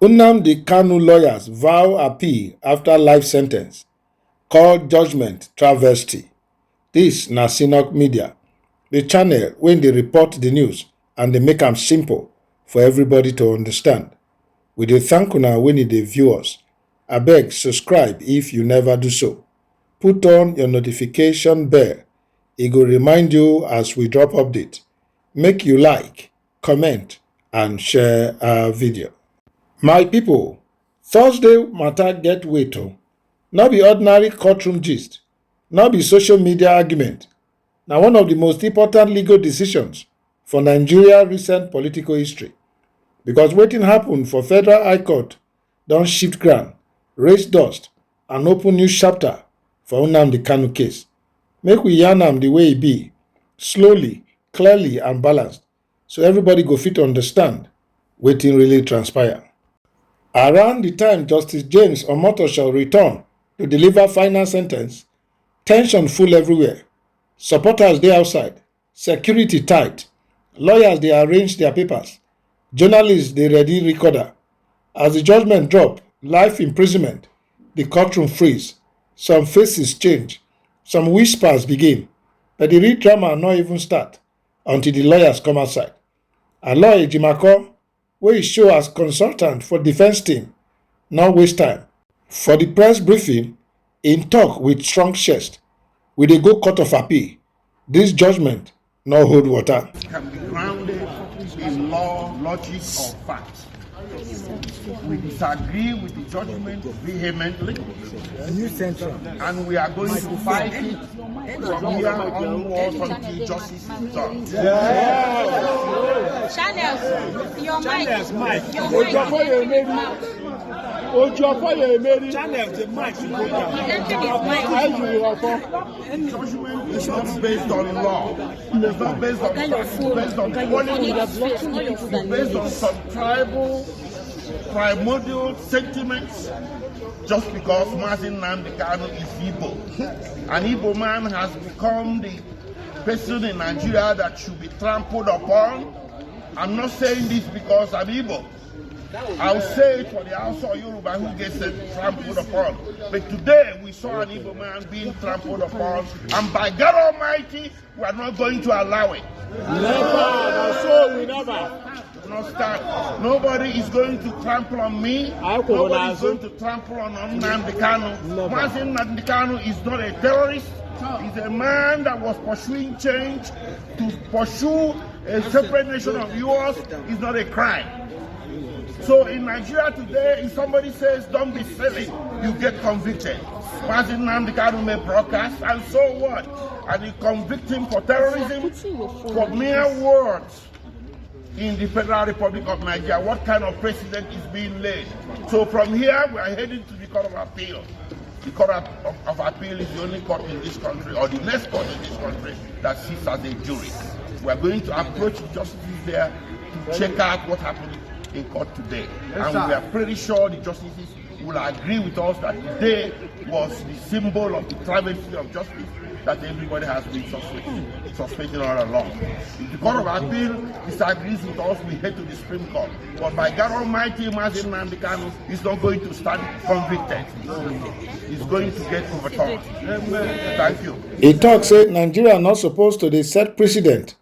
Nnamdi Kanu lawyers vow appeal after life sentence. Call Judgement Travesty. This na CenokMedia, the channel when they report the news and they make them simple for everybody to understand. We dey thank una when dey view us. Abeg subscribe if you never do so. Put on your notification bell. It go remind you as we drop update. Make you like, comment and share our video. My people, Thursday matter get weight o. No be ordinary courtroom gist, no be social media argument. Na one of the most important legal decisions for Nigeria recent political history. Because wetin happen for Federal High Court don shift ground, raise dust and open new chapter for Nnamdi Kanu case. Make we yarn am the way e be, slowly, clearly and balanced, so everybody go fit understand wetin really transpire. Around the time Justice James Omotosho return to deliver final sentence, tension full everywhere. Supporters dey outside, security tight, lawyers dey arrange their papers, journalists dey ready recorder. As the judgment drop, life imprisonment, the courtroom freeze, some faces change, some whispers begin, but the real drama no even start until the lawyers come outside. Aloy Ejimakor, wey show as consultant for defense team, no waste time. For the press briefing, im talk with strong chest. We dey go court of appeal. This judgment no hold water. Can be grounded in law, logic, or fact. We disagree with the judgment vehemently, and we are going to fight it from here onwards until justice is done. Channels, your mic. Channels, the mic should go down. Judgment is not based on law. It's not based on fact. It's based on politics. It's based on some tribal, primordial sentiments. Just because Nnamdi Kanu is Igbo. An Igbo man has become the person in Nigeria that should be trampled upon. I'm not saying this because I'm Igbo. I'll say it for the Hausa Yoruba who gets trampled upon. But today we saw an Igbo man being trampled upon, and by God Almighty, we are not going to allow it. Not start. Nobody is going to trample on me. Nobody is going to trample on Nnamdi Kanu. Nnamdi Kanu is not a terrorist. He's a man that was pursuing change. To pursue a separate nation of yours is not a crime. So in Nigeria today, if somebody says, don't be silly, you get convicted. Nnamdi Kanu may broadcast, and so what? And you convict him for terrorism, for mere words. In the Federal Republic of Nigeria, what kind of precedent is being laid? So from here, we are heading to the Court of Appeal. The Court of Appeal is the only court in this country, or the next court in this country, that sits as a jury. We are going to approach the justices there to check out what happened in court today. And we are pretty sure the justices will agree with us that today was the symbol of the travesty of justice that everybody has been suspecting all along. If the Court of Appeal disagrees with us, we head to the Supreme Court. But by God Almighty, Nnamdi Kanu is not going to stand convicted. He's going to get overturned. Thank you. He talk say Nigeria not supposed to dey set precedent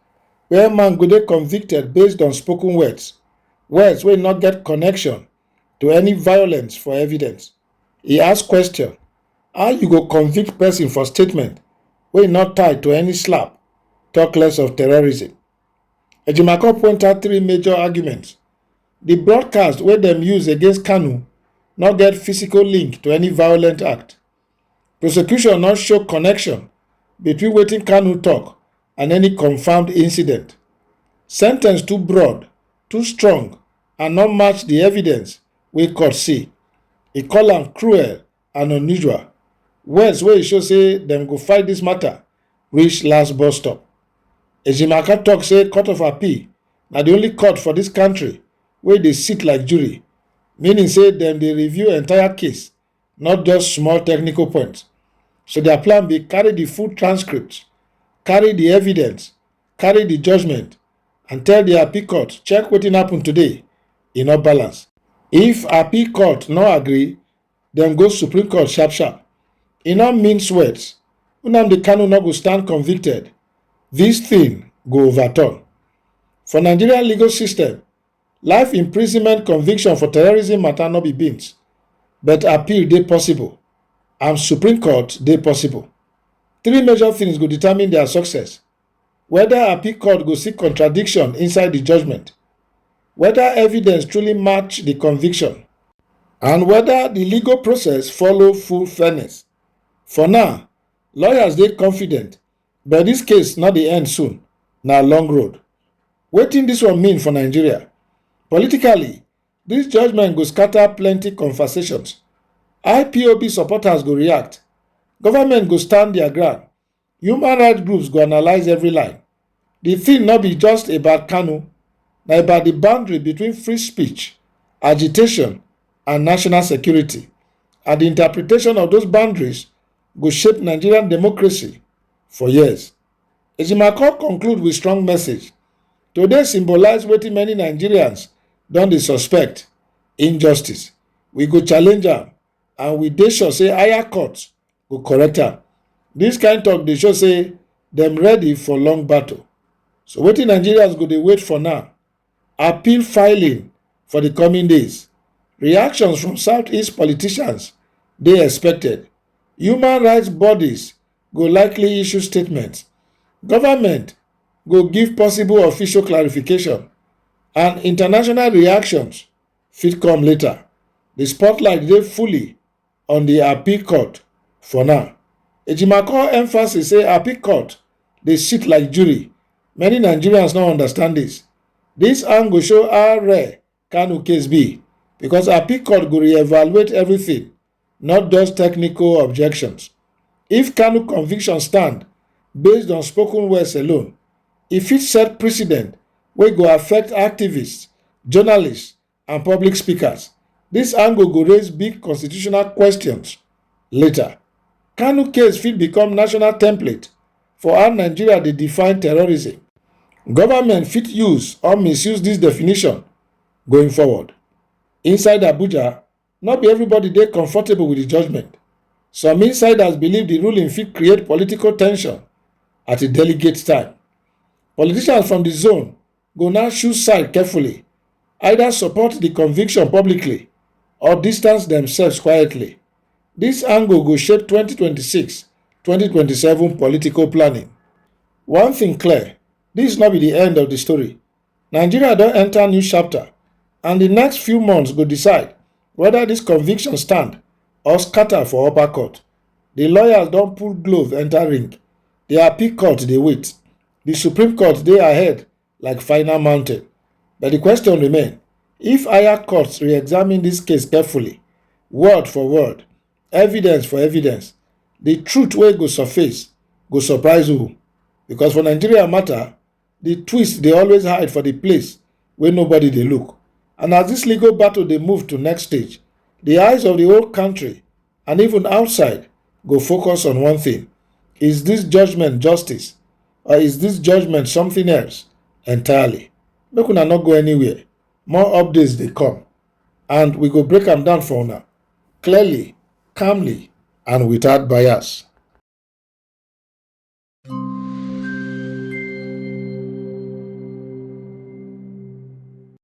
where man go dey convicted based on spoken words wey not get connection to any violence for evidence. He ask question, how you go convict person for statement wey not tied to any slap, talk less of terrorism? Ejimakor point out three major arguments. The broadcast wey dem use against Kanu not get physical link to any violent act. Prosecution not show connection between wetin Kanu talk and any confirmed incident. Sentence too broad, too strong, and not match the evidence wey court see. He call am cruel and unusual. Words wey show say dem go fight this matter reach last bus stop. Ejimakor talk say Court of Appeal na the only court for this country wey dey sit like jury, meaning say dem dey review entire case, not just small technical points. So their plan be carry the full transcript, carry the evidence, carry the judgment, and tell the appeal court check wetin happen today, e no balance. If appeal court no agree, dem go Supreme Court sharp sharp. E no mince words. Nnamdi Kanu no go stand convicted. This thing go overturn. For Nigeria legal system, life imprisonment conviction for terrorism matter no be beans, but appeal dey possible and Supreme Court dey possible. Three major things go determine their success: whether appeal court go see contradiction inside the judgment, whether evidence truly match the conviction, and whether the legal process follow full fairness. For now, lawyers dey confident, but this case no dey end soon. Na long road. Wetin dis one mean for Nigeria? Politically, dis judgment go scatter plenty conversations. IPOB supporters go react. Government go stand their ground. Human rights groups go analyze every line. The thing no be just about Kanu, na about the boundary between free speech, agitation, and national security. And the interpretation of those boundaries go shape Nigerian democracy for years. Ejimakor conclude with strong message. Today symbolize wetin many Nigerians don dey suspect: injustice. We go challenge am, and we dey sure say higher courts go correct am. Dis kind talk dey show say dem ready for long battle. So wetin Nigerians go dey wait for now? Appeal filing for the coming days. Reactions from Southeast politicians dey expected. Human rights bodies go likely issue statements. Government go give possible official clarification, and international reactions fit come later. The spotlight dey fully on the appeal court for now. Ejimakor emphasis say appeal court dey sit like jury. Many Nigerians no understand this. Dis angle show how rare Kanu case be, because appeal court go reevaluate everything, not just technical objections. If Kanu conviction stand based on spoken words alone, e fit set precedent wey go affect activists, journalists, and public speakers. Dis angle go raise big constitutional questions later. Kanu case fit become national template for how Nigeria dey define terrorism. Government fit use or misuse dis definition going forward. Inside Abuja, no be everybody dey comfortable with the judgment. Some insiders believe the ruling fit create political tension at a delicate time. Politicians from the zone go now choose side carefully, either support the conviction publicly or distance themselves quietly. This angle go shape 2026-2027 political planning. One thing clear, this no be the end of the story. Nigeria don enter new chapter, and the next few months go decide whether this conviction stand or scatter for upper court. The lawyers don pull glove enter ring. The appeal court dey wait. The Supreme Court dey ahead like final mountain. But the question remain: if higher courts re-examine this case carefully, word for word, evidence for evidence, the truth wey go surface go surprise who? Because for Nigeria matter, the twist dey always hide for the place wey nobody dey look. And as this legal battle dey move to next stage, the eyes of the whole country and even outside go focus on one thing: is this judgment justice, or is this judgment something else entirely? Make una no go anywhere. More updates dey come, and we go break am down for una clearly, calmly, and without bias.